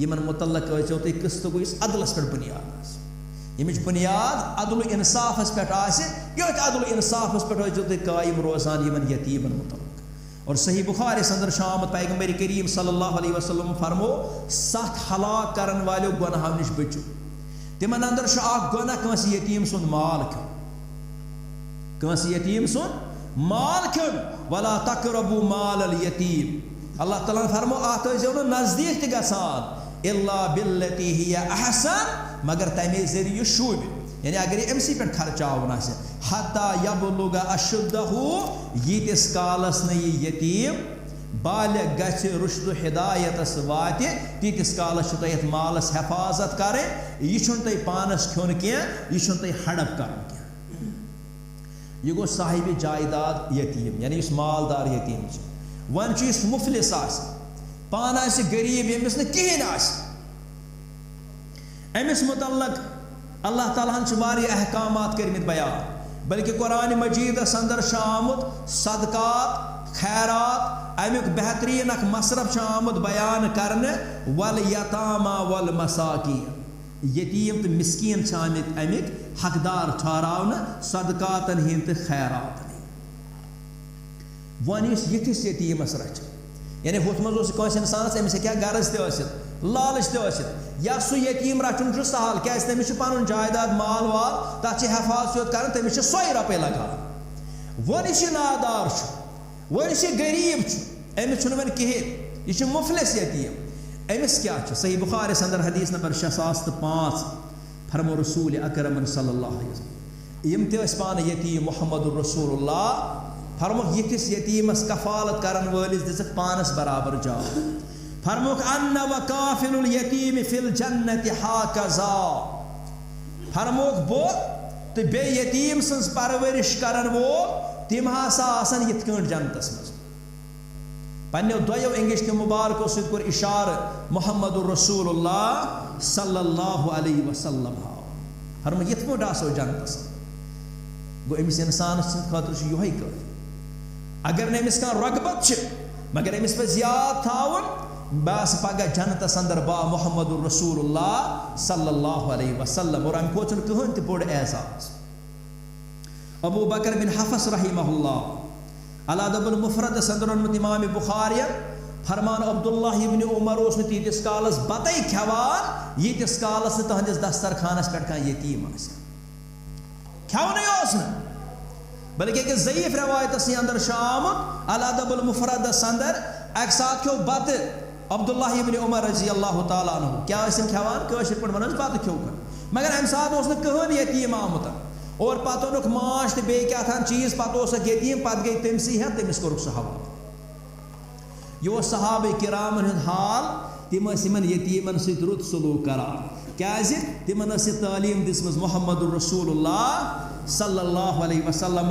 यमन मुतल्लक तुम क़िस्त गो अदलस पे बुनियाद यमिच बुनियाद अदल इंसाफस पे युत अदल इंसाफस पे तुम कायम रोजान यमन यतीमन मुतल्लक और सही बुखारी अंदर शामत पैगंबर करीम सल्लल्लाहु अलैहि वसल्लम फरमो 7 हलाक करन वालो गुनाहों निश बचो तिमन अंदर गुनाह कंस यतीम सुंद माल खो कंस यतीम सुंद माल खो वला तकरबू माल अल यतीम अल्लाह ताला फरमो आत नजदीक त गसान इल्ला बिल्लती हिया अहसन मगर तमे जरिए शूब यानी अगर अमसी पे खर्चावन हत्ता यबलुगा अशुद्धहु यीतिस कालस न यतीम बालिग गछ रुश्द हिदायतस वाति तीतिस कालस यथ मालस हिफाजत करें यह तुम पानस खोन कह यह तुम हड़प कर यह गो साहिब जायदाद यतीम यानी इस मालदार यतीम वन मुफलिस पान गरीब यमिस न कहें अमिस मुतल्लक अल्लाह ताला अहकामात करमित बयान बल्कि कुरान मजीद अंदर आमुत सदकात खैरात अमुक बेहतरीन मसरफ आमुत बयान करने वल यतामा वल मसाकीन यतीम तो मिस्कीन अमिक हकदार ठहरावन सदकातन हिंद तो खैरातन वन यथिस यतीमस रच यानी हुत मज इंसानस अमिस क्या गरज त लालच त या सह यतीम रचुन सहल क्या तमिस पन जायदाद माल वाल तथ हिफाजत कर तमिस सोई रुपये लगान वन नादार वन गरीब अमिस वन कहें यह मुफलिस यतीम अमिस क्या सही बुखारी अंदर हदीस नंबर 6005 फरमो रसूल अकरम सल्लल्लाहु अलैहि वसल्लम यम ते पान यतीम मोहम्मद रसूलुल्लाह फरमो यथिस यतीमस कफालत करन वलिस दिसक पानस बराबर जाओ फरमोक अन्ना व काफिलुल यतीम फिल जन्नति हाकज़ा फरमोक बो तो बे यतीम सन्स परवरिश करन वो तिम हसा आसन यिथ कण जन्नतस मज पन्ने दोयो इंगिश्त मुबारक सद कोर इशार मुहम्मदुर रसूलुल्लाह सल्लल्लाहु अलैहि वसल्लम फरमा यथ पोट आसो जन्नतस गो अमिस इंसान खतर योहै काफी अगर ने अमिस कह रगबत मगर अमिस पे याद थावन बस पगह जन्नतस अंदर बा मुहम्मदुर रसूलुल्लाह सल्लल्लाहु अलैहि वसल्लम और अम कोचन कहन ते बोड़ एजाज अबू बकर बिन हफस रहिमहुल्लाह अला दबुल मुफरद संदरन इमाम बुखारी फरमान अब्दुल्लाह इब्न उमर ओस तीतिस कालस बतै खेवान यीतिस कालस तहंदिस दस्तरखानस पे कह यतीम खेवने ओस बल्कि एक ज़ईफ रवायत अंदर शाम अला दबुल मुफरद अंदर एक साथ क्यों बत अब्दुल्लाह इब्न उमर रज़ी अल्लाह तआला अन्हु क्या खेवान कशिर पे वन बत क्यों मगर अम सात कहन यतीम आमुत और पत ओनुक माश तो बे क्या चीज पत यतीम पत गई तमसी है तमिस कोरुक सह हवाले यह सहाबे किरामन हुंद हाल तिम यतीमन सत रुत सलूक करान क्याज तिमन तालीम दिसमज मुहम्मदुर रसूलुल्लाह सल्लल्लाहु अलैहि वसल्लम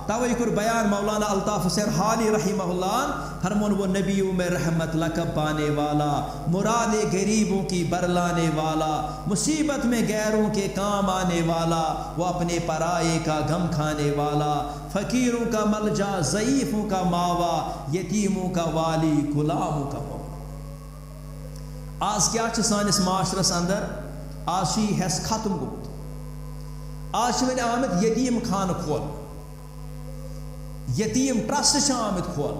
तवै कुर बयान मौलाना अल्ताफ हुसैन हाली रहमहुल्लाह फरमान वो नबियों में रहमत लक़ब पाने वाला मुरादे गरीबों की बरलाने वाला मुसीबत में गैरों के काम आने वाला वो अपने पराये का गम खाने वाला फ़कीरों का मलजा ज़ईफ़ों का मावा यतीमों का वाली गुलामों का मौला आज क्या सानिस माशरस अंदर आज हेस खत्म गोत आज वन आमद यतीम खान खोल यतीम ट्रस्ट आमद खोल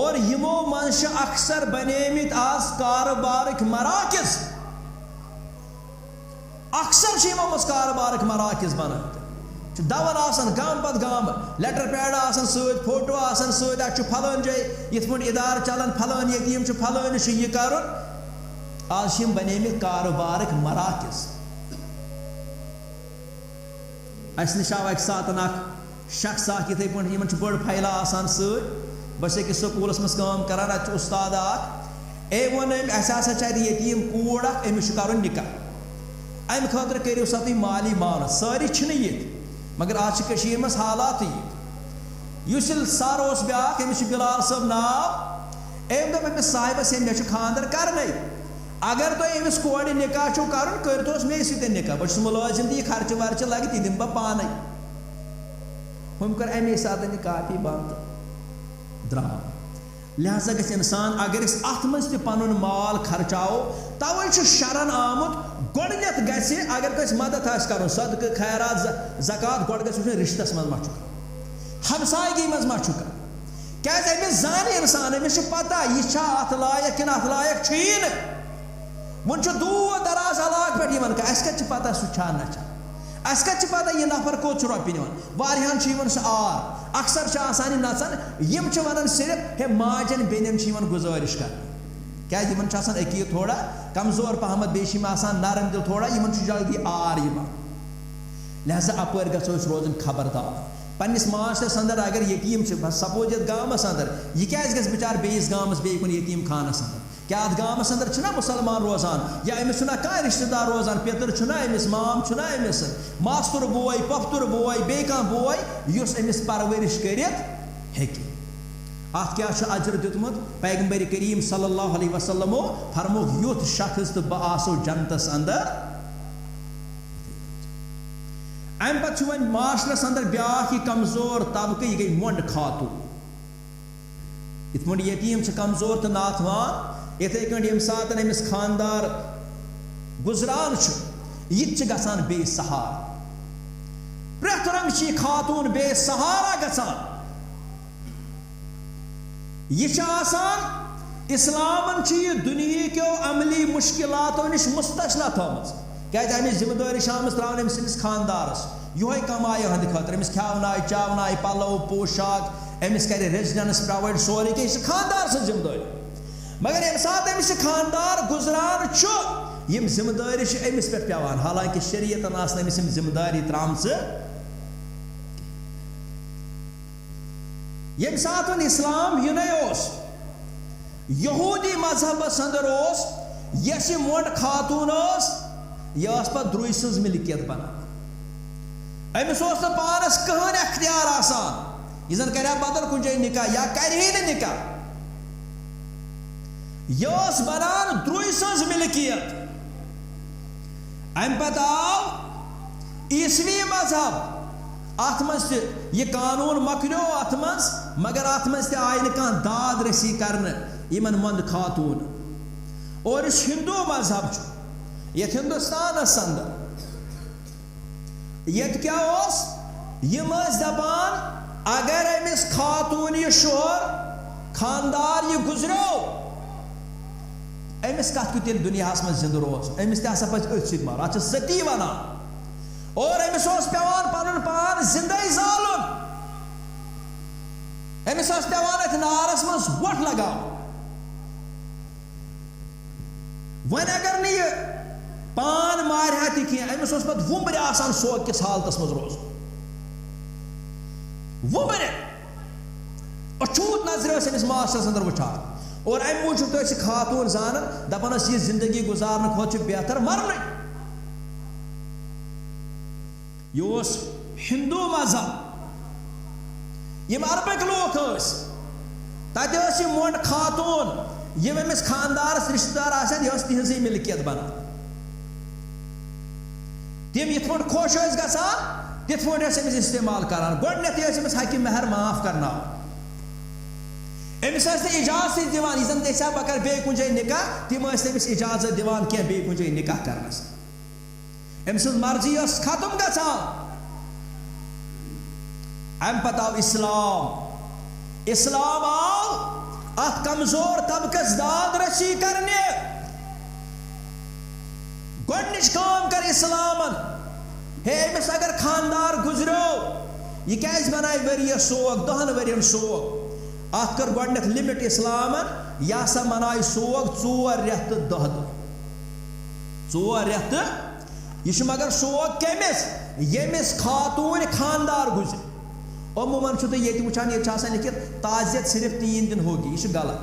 और यमो मन अक्सर बनेमित आज कारोबार मराकिज अक्सर यमो मज कारोबार मराकिज बना दवन आसन गाम पत गाम लेटर पैड आसन सत फोटो आसन सत फलान जाए यथ पे इदार चलान फलान यतीम फलान यह कर आज बनेमित कारोबार मराकिज अस नश आव अक सात शख्स इथे पे बड़ फैला आसान बस अकिस स्कूलस मज काम करान अत उस्ताद वन यतीम कूड़ अमिस कर निकाह अम खतर करो सा तुम माली मानत सारी ये मगर आज मज हालात ये सर उस ब्या अमिस बिलाल सब नाव अम दप अमिस साहिबस मे खानदर करने अगर तुम अमिस कोड़ निकाह छो कर मे सत निकाह बस मुलाजिम तो खर्च वर्च लगे ती दिम पान हम कर अमे सात काफी बंद द्राव लिहाजा गि इंसान अगर अत मज तुन माल खर्चाओ तवे शरन आमुत गोडनेथ गि अगर कस मदद कर सदक़ खैरात ज़कात गोड गि रिश्तस मज मा हमसायगी मज मा क्या अमिस जान इंसान अमिस पता यह अत लायक कि अत लायक वन दूर दराज इलाक पे अस कत पता सह ना अस कत पता यह नफर कोत रोपि निवान सह आर अक्सर नचान यम वन सिर्फ हे माजन बेन गुजारिश कर क्या अकीद थोड़ा कमजोर पहमत बेम नरम दिल थोड़ा जल्दी आर लिहाजा अपर गो रोजन खबरदार पन्निस माशरस अंदर अगर यतीम सपोज ये गामस अंदर यह क्या गस बिचार बेस गामस बे कुन यतीम खानस अंदर क्या अत गामस अंदर छुना मुसलमान रोजान या अमिस छुना कह रिश्तेदार रोजान पेतर छुना अमिस माम छुना अमिस मास्तुर बोय पफ्तुर बोय बे कह बोय युस अमिस परवरिश करित हेकि अत क्या अजर दितमुत पैगंबर करीम सल्लल्लाहु अलैहि वसल्लम फरमोक युथ शख्स तो बह आसो जन्नतस अंदर अम पे वन माशरस अंदर ब्या कमजोर तबके यह गई मोंड खातू इत पे यतीम कमजोर तो नाथवान इथे कम सात अमिस खानदार गुजरान यह गसान बे सहारा प्रथ रंग खातून बे सहारा गसान यह इस्लामन यह दुनिया के अमली मुश्किलातों नश मुस्तशना थमज क्या अमिस जिम्मेदारी शामस त्रावन अमिस खानदारस योह कमाय हंद खतर अमिस खेवनाय चावनाय पलो पोशाक अमिस कर रेजिडेंस प्रोवाइड सोरे कि खानदार सज जिम्मेदारी मगर ये सात अमिस खानदार गुजरान यम जिम्मेदारी अमिस पे पेवान हालांकि शरीयतन आसन अमिस जिम्मेदारी त्राम यम सात इस्लाम युन यहूदी मजहबस अंदर यस मोट खातून यह पे द्रुय सज मिलकियत बना अमिस पानस कहन अख्तियार आसान यह जन कर बदल कुछ निकाह या कर निकाह यह बनान द्रुय सज मिलकियत। अम पत आव ईसवी मजहब, अत मज यह कानून मकलो अत मज, मगर अत मज आय न कह दाद रसी करने इमन मंद खातून। और इस हिंदू मजहब ये हिंदुस्तान अंदर ये क्या यम दपान अगर अमिस खातून यह शोहर खानदार यह गुजरो अमिस कत क्यों तेल दुनिया में जिंद रोज, अमिस तसा पे अथ मार, अत सती वना। और अमिस पेवान पन पान जिंदे जालुन, अमिस पेवान अथ नारस मज वोट लगाव। वन अगर नहीं पान मारहा तह अमिस पे वुम्बर आसान सोग किस हालत मज रोज, वुम्बर अछूत नजर अमिस मास्टरस अंदर वुचान। और अम मूजूब तो खातून जान दपान यह जिंदगी गुजारने खुद बेहतर मरन। यह हिंदू मजहब, यम अरबक लोग तत मोट खातून यम अमिस खानदारस रिश्तेदार आसन यह तिहजी मिलकियत बना। तम ये खुश गसान तिथ पे अमिस इस्तेमाल करान। गोडनेथ अमिस हक महर माफ करना, अमिस इजाजत दिवान यह जन बह कर बे कुन जाय निकाह, तम अमिस इजाजत दिवान क्या बे कुन जाय निकाह करनस। अमिस मर्जी खत्म गसान। अम पत आव इस्लाम, इस्लाम आव अत कमजोर तबकस दाद रसी करने। गोडनिच काम कर इस्लामन, हे अमिस अगर खानदार गुजरो यह क्या बनाए वरिय सोग, 10 वरियन सोग। अत कर गोडनेथ लिमिट इस्लामन, यह सा मनाय सोग 4 रेत 10 दह, 4 रेत। यह मगर सोग कमिस यमिस खातून खानदार गुजर। अमूमन तुम ये वुचान ये लिखित ताजियत सिर्फ 3 दिन होगी, यह गलत।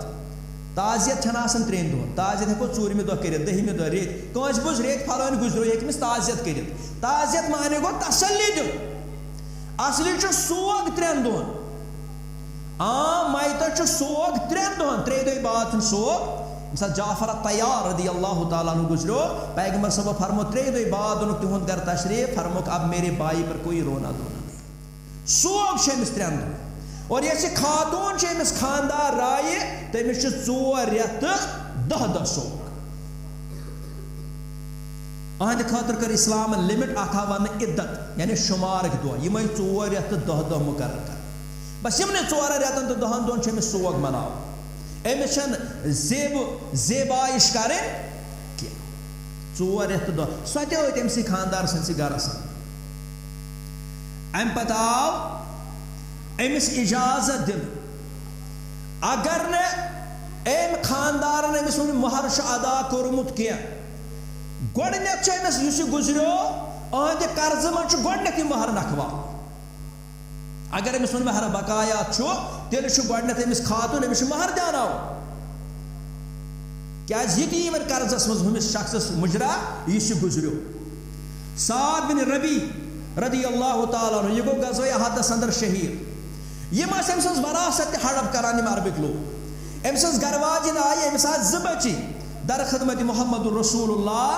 ताजियत 3 दिन, ताजियत हेको 4 दह कर, 10 दह रेत। कंस बुझ रेत फलान गुजरो ये ताजियत कर। ताजियत माने गो तसल्ली दिन, असली सोग 3 दिन। माइत सोग 3 दिन, 3 दिन बाद सोग। मिसाल जाफर तैयार रदी अल्लाह तआला अन्हु गुजरो, पैगंबर साहब फरमो 3 दिन बाद तिहुंद घर तशरीफ, फरमो अब मेरे भाई पर कोई रोना धोना नहीं। सोग 3 दिन। और ये खातून अमिस खानदार राय तमिस 4 रेत 10 दह सोग। अहद खातर कर इस्लाम लिमिट अथ वन इद्दत यानी शुमारक दह, यम 4 रेत 10 दह मुकर्रर कर। बस यमन 4 रेतन तो 10 दोन अमिस सोग मनाव। अमिस जेबाइश कर 4 रेत 10 सो तमस खानदार सन्स गरस। अम पत आव अमिस इजाजत दिन अगर न खानदार अमिस महर अदा कोरमुत क्या, गोडनेथ अमिस गुजरो अहद कर्ज मज गोडनेथ महर नखवा। अगर अमिस महर बकाया तेल गोडनेथ अमिस खातून अमिस महर देना। क्या यह कर्जस मज हमिस शख्स मुजरा यह गुजरो। साद बिन रबी रदी अल्लाह तआला अन्हु यह गो गज़वे अहदस अंदर शहीद। यम अमिस वरासत हड़प करान यम अरबिक लोग। अमिस गरवाजिन आय, अमिस 2 बच्ची दर खदमत मोहम्मद रसूलुल्लाह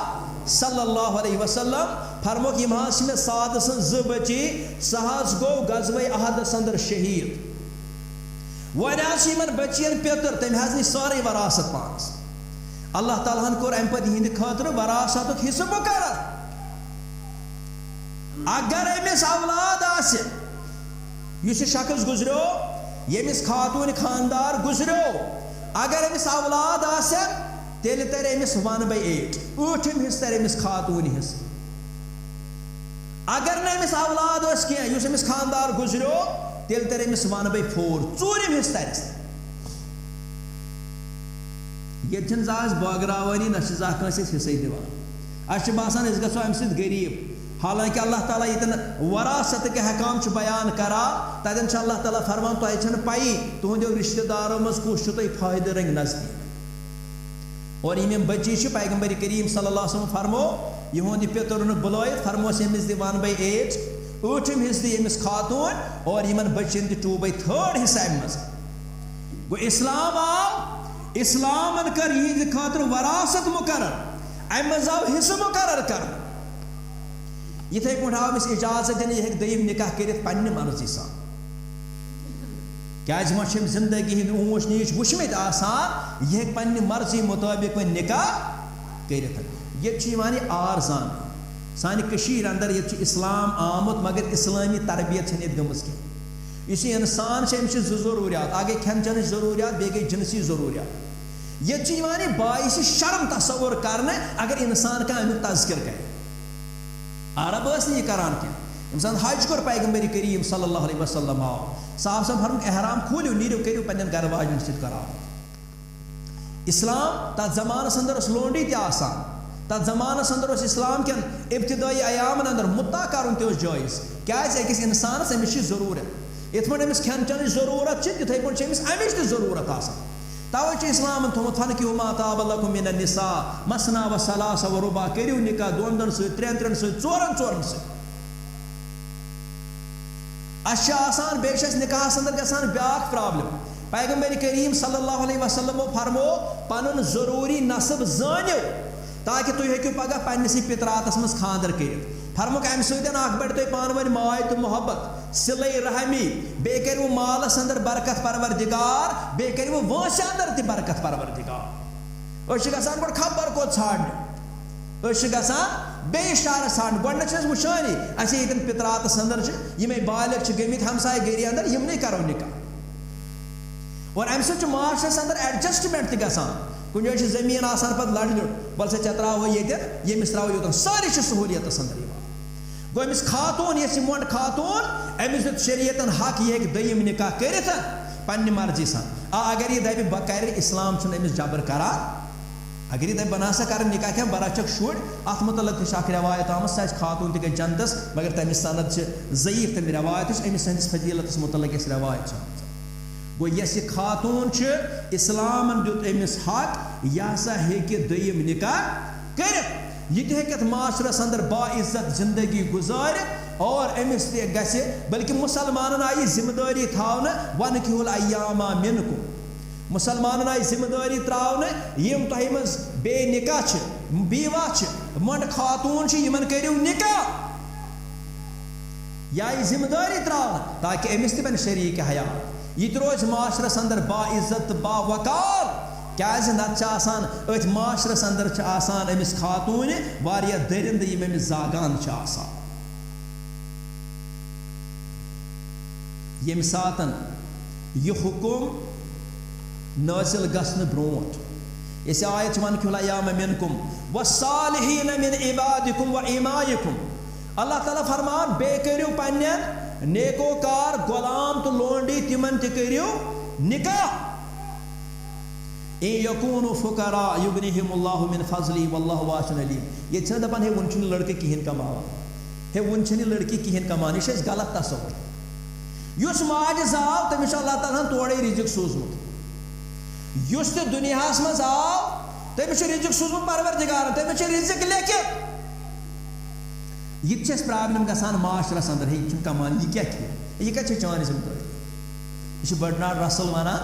सल्लल्लाहु अलैहि वसल्लम। फरमोक यम मे साद सन 2 बच्ची, सह गो गज़वे अहदस अंदर शहीद। वन इन बच्चन पेतर तम नी सारे वरासत पानस। अल्लाह ताला कोर अम पे यहंद खतर वरासत हिस्सा मुकर्रर। अगर अमिस औलाद आसे, यह शख्स गुजरो यमिस खातून खानदार गुजरो, अगर अमिस औलाद आसे तेल तर अमिस 1/8, 8 हिस्स तर अमिस खातून हिस्स। अगर न अमिस औलाद कह अमिस खानदार गुजरो तेल तर अमिस 1/4, 4 हिस्स तरस। ये बागरावानी न हिस्से दिवान। अस बासान गो अम गरीब। हालांकि अल्लाह ताला ये वरासत के हकाम बयान करा, तन अल्लाह ताला फरमान तुम पाई तुंदो रिश्तेदारों मज कुछ फायदे रंग नजदीक। और यम बच्ची पैगंबर करीम सल्लल्लाहु अलैहि वसल्लम फरमो यहूद पेतर बुलायत फरमोस अमिस दि 1/8, 8 हिस्स दी अमिस खातून और यमन बच्चन 2/3 हिस्सा मज। गो इस्लाम आव इस्लामन कर यह खातर वरासत मुकर्रर, अमज आव हिस्सा मुकर्रर कर। इथे पे आव अमिस इजाजत दिन यह दयम निकाह कर पन्ने मर्जी सान। क्या जिंदगी हिंद ऊंच नीच वुचमित आसान, यह पन्ने मर्जी मुताबिक वन निकाह कर। ये आर जान सानि कशीर अंदर ये इस्लाम आमुत, मगर इस्लामी तरबियत गमज कह। इस इंसान से जरूरियात, आ गई खेन चन जरूरियात, बे गई जिनसी जरूरियात। ये बाइस शर्म तस्वुर करने अगर इंसान का अमुक तज़किर करे। अरब नहीं करान कह, इंसान हज कर पैगंबर करीम सल्लल्लाहु अलैहि वसल्लम आओ, साहब सब फरम एहराम खोलो नीरो करो पन्न घर वाजन सत कराओ। इस्लाम तथ जमानस अंदर लोंडी ते आसान, तथ जमानस अंदर इस्लाम के इब्तिदाई अयामन अंदर मुद्दा कर जायज़। क्या अकिस इंसानस अमिस जरूरत, इत पे अमिस खेन चन जरूरत, तिथे पे अमिस अमिच जरूरत आसान। तवे इस्लाम थोमुत फनकिहु मा ताब लकुम मिन निसा मसना व सलासा व रुबा, करियो निकाह दोन दोन सत, त्रेन त्रेन सत, चोरन चोरन सत। अश आसान बेशस निकाह अंदर गसान ब्याक प्रॉब्लम। पैगंबर करीम सल्लल्लाहु अलैहि वसल्लम फरमो पनुन जरूरी नसब जानियो ताकि तुम हेकु पगह पन्निस पितरातस मज खानदर कर। फरमुक अमि सतन बड़ तुम पान वन माय तो मोहब्बत, सिले रहमी, बे करो मालस अंदर बरकत परवरदिगार, बे करो वंश अंदर ति बरकत परवरदिगार। गसान गो खबर को छाड़ने, गसान बेशार छाड़ने। गोडन वुचानी अस ये पितरातस अंदर ये बालक गमित हमसाय गिरी अंदर यम नहीं करो निकाह। और अमि सत माशरस अंदर एडजस्टमेंट ति गसान। कुछ जाए जमीन आसान पे लड़ बल सा त्राव ये त्राव योतन, सारी सहूलियत अंदर। गो अमिस खातून ये मोट खातून अमिस दुत शरीयतन हक ये दयम निकाह कर पन्ने मर्जी सान। अगर ये दप बह कर, इस्लाम अमिस जबर करान। अगर ये दप बना सा कर निकाह क्या बराचक शुर, अत मुतलक रवायत आम सा खातून तक जन्नतस, मगर तमिस सनद ज़ईफ तम रवायत अमिस सैंस फजीलत मुतलक रवायत। गो यस खातून इस्लाम दुत अमिस हक, यह सा हेकि दयम निकाह कर। यह हेकत माशरस अंदर बाइज्जत जिंदगी गुजार और अमिस ग, बल्कि मुसलमान आई जिम्मेदारी थावन वनकिहुल अय्यामा मिनकुम। मुसलमान आई जिम्मेदारी त्रावन यम तह मज बे निकाह बीवा मोट खातून यमन करियो निकाह, या जिम्मेदारी त्रावन ताकि अमिस तन शरीक हयात। यह रोज माशरस अंदर बाइज्जत बावकार। क्या नसान अथ माशरस अंदर आसान अमिस खातून वारिया दरिंद यम अमिस जागान आसान। यम सातन यह हुकुम नाजिल गसन ब्रोट, इस आयत वनकिहुल अय्यामा मिनकुम वस्सालिहीन मिन इबादिकुम व इमाइकुम। अल्लाह ताला फरमान बे करियो पन्नेन नेकोकार गुलाम तो लोंडी तिमन ते करियो निकाह। यकूनु फुकरा युगनिहिमुल्लाहु मिन फज़ली वल्लाहु वासिउन अलीम। ये छ दपन हे वन छ लड़के किहिन कमावा, हे वन छ लड़की किहिन कमान, यह गलत तस्वुर। युस माज आव तमिस अल्लाह ताला तोड़े रिजिक सोजमुत, युस ते दुनियास मज आव तमिस रिजिक सोजमुत परवरदिगार, तमिस रिजिक लेखित। यह प्रॉब्लम गसान माशरस अंदर, हे कमान यह क्या यह क्या चान जिम्मेदारी। यह बड़नाट रसल वनान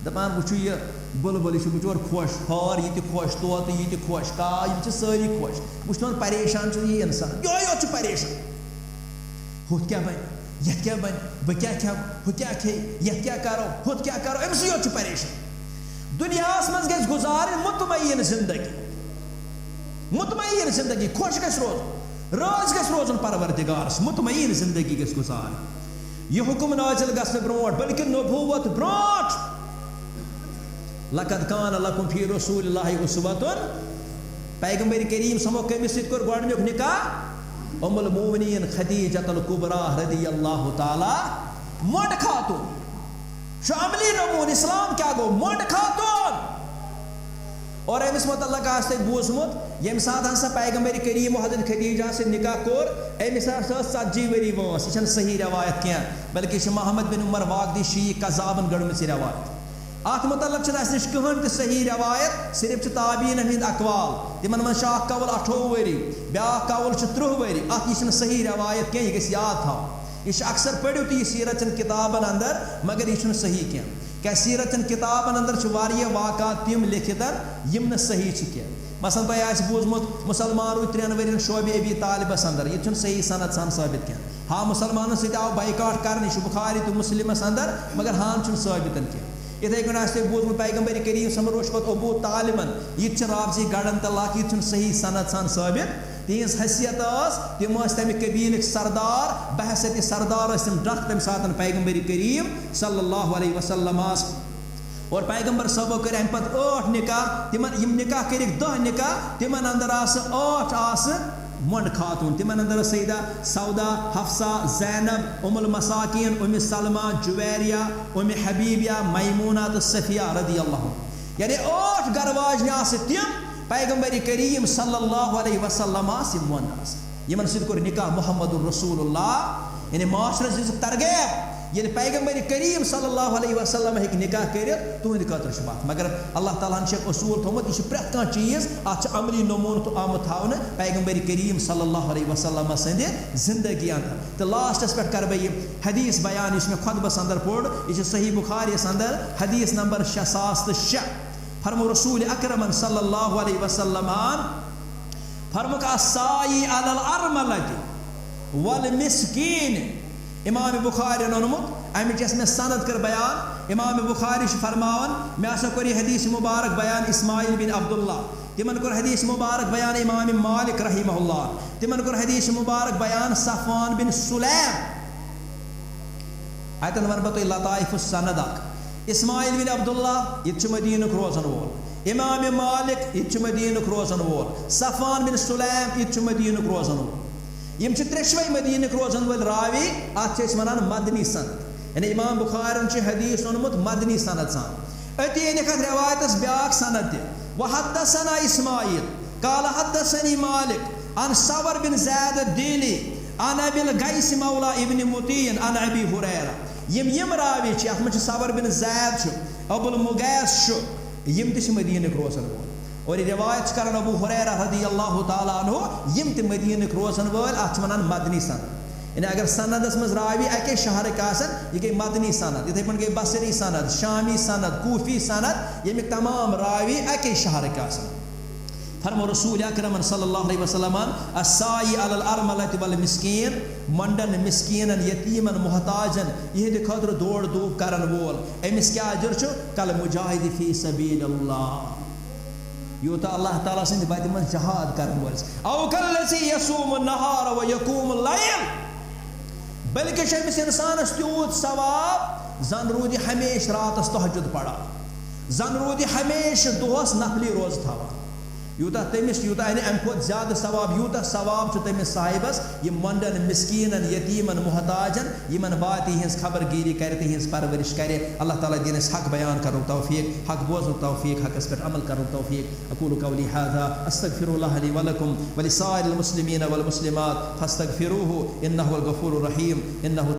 दपान वो यह बुलबुल यह बिचोर खुश, हर यह खुश, तोत यह खुश, का यह सारी खुश। वो परेशान यह इंसान योत परेशान, हुत क्या बन, यह क्या बन, बह क्या खेव, हु क्या खे, यह क्या करो, हुत क्या करो, अमस योत परेशान। दुनियास मज गज गुजार मुतमईन जिंदगी, मुतमईन जिंदगी, खुश गस रोज गस रोजन परवरदिगारस, मुतमईन जिंदगी गस गुजार। यह हुकुम नाजिल गसन ब्रोट, बल्कि नबूवत ब्रोट। लक़द कान लकुम फी रसूलिल्लाहि उस्वतुन, पैगंबर करीम समो कमिस सत कर गोडनुक निकाह उम्मुल मोमिनीन खदीजतुल कुबरा रदियल्लाहु ताला मोट खातून। शामिली नमून इस्लाम क्या गो मोट खातून। और अमिस मुतल्लक आस बूजमुत यम सात हसा पैगंबर करीम हजरत खदीजा से निकाह कोर, अमिस 40 वरी वंस। यह सही रवायत क्या, बल्कि मोहम्मद बिन उमर वाकदी शी कजाबन गड़मच रवायत। अत मुतल्लक नश कहन सही रवायत, सिर्फ ताबीन हंद अकवाल, तिमन मन कवल 28 वरी, ब्या कवल 30 वरी। अत यह सही रवायत क्या, यह याद था। यह अक्सर पढ़ो तो यह सीरत किताबन अंदर, मगर यह सही क्या। कैसीरतन किताबन अंदर वारिया वाक़ात तिम लिखित यम न सही कह मसलन तुम आस बूझमुत मुसलमान रू 3 वरियन शोबे अबी तालिबस अंदर यह सही सनद सान साबित कह हाँ मुसलमानों सत आव बाइकाट कर बुखारी तो मुस्लिमस अंदर मगर हाँ साबित कह इथे कन बूझमुत पैगंबर करीम समरोशत अबू तालिबन यह राबजी गड़न तो लाख यह सही सनद सान साबित तिज हैसियत तम तम कबील सरदार बहसत सरदार ड्रख तम सात पैगंबर करीम सल्लल्लाहु अलैहि वसल्लम और पैगंबर साहबो कर अम पे 8 निकाह तिमन यम निकाह कर 10 निकाह तिमन अंदर 8 आस मंड खातून तिमन अंदर सईदा सौदा हफ्सा ज़ैनब उमुल मसाकिन उम्मे सलमा जुवैरिया उम्मे हबीबिया मैमूना तो सफिया रदियल्लाहु यानी 8 गरवाज आस तिम पैगंबर करीम सल्लल्लाहु अलैहि वसल्लम मन यमन सत कोर निकाह मुहम्मदुर रसूलुल्लाह यानी माशरस दिस तरगेब ये पैगंबर करीम सल्लल्लाहु अलैहि वसल्लम हेक निकाह कर तुंद खतर बात मगर अल्लाह ताला असूल थोमुत यह प्रेत कह चीज़ अत अमली नमून तो आमुत थावन पैगंबर करीम सल्लल्लाहु अलैहि वसल्लम संद जिंदगी अंदर तो लास्टस पे कर बह हदीस बयान इस मे खुतबस अंदर पोड़ यह सही बुखारी अंदर हदीस नंबर 6006 फरमो रसूल अकरम सल्लल्लाहु अलैहि वसल्लम फरमुक अस्साई अलल अरमलति वल मिस्कीन इमाम बुखारी नोनमुत अमिच मे सनद कर बयान इमाम बुखारी फरमान मे आसा कोर हदीस मुबारक बयान इस्माइल बिन अब्दुल्ला तिमन कोर हदीस मुबारक बयान इमाम मालिक रहिमहुल्लाह तिमन कोर हदीस मुबारक बयान सफवान बिन सुलैम अतन वन बत लताइफुस सनद इस्माइल बिन अब्दुल्ला यह मदीनुक रोजन वोल इमाम मालिक यह मदीनुक रोजन वोल सफवान बिन सुलैम यह मदीनुक रोजन वोल यम त्रेशवे मदीनुक रोजन वल रावी अत वनान मदनी सनद यानी इमाम बुखारी हदीस ओनमुत मदनी सनद सान अति अत रवायतस ब्याक सनद वहद्दसना इस्माइल काल हद्दसनी मालिक अन सवर बिन ज़ैद दीली अन अबिल गैस मौला इब्न मुतीन अन अबी हुरैरा यम रावी अत मे सवर बिन ज़ैद अबुल मुगैस यम त मदीनुक रोजन वोल और रिवायत कर अबू हुरैरा रदियल्लाहु ताला अन्हु यम त मदीनुक रोजन वोल अत वनान मदनी सनद यानी अगर सनदस मज रावी अके शहर कासन यह गई मदनी सनद इथे पे गई बसरी सनद शामी सनद कूफी सनद यमिक तमाम रावी अके शहर कासन फरमो रसूल अकरम सल्लल्लाहु अलैहि वसल्लम अस्साई अलल अरमलति वल मिस्कीन मंडन मिस्कीनन यतीमन मुहताजन यह खतर दौड़ धूप करन वोल अमिस क्या अजर कल मुजाहिद फी सबीलिल्लाह यूत अल्लाह ताला सद बत मन जहाद कर अवकल्लसी यसूम नहार व यकूम लैल बल्कि अमिस इंसानस त्यूत सवाब जन रूद हमेश रातस तहज्जुद पड़ा जन रूद हमेश दोहस नफली रोज थवान यूता तमिस यूता अम खुद ज्यादा सवाब यूता सवाब तमिस साहिबस यह मंडन मिस्कीनन यतीमन मुहताजन यमन बात हज खबरगिरी कर तिहज परवरिश करे अल्लाह ताला दिन हक बयान करो तौफीक हक बोजन तौफीक हकस पे अमल करो तौफीक अकूलु कौली हाज़ा अस्तगफिरुल्लाह ली व लकुम व लिसाइरिल मुस्लिमीन वल मुस्लिमात फस्तगफिरूहु इन्नहुल गफूरुर रहीम इन्नहु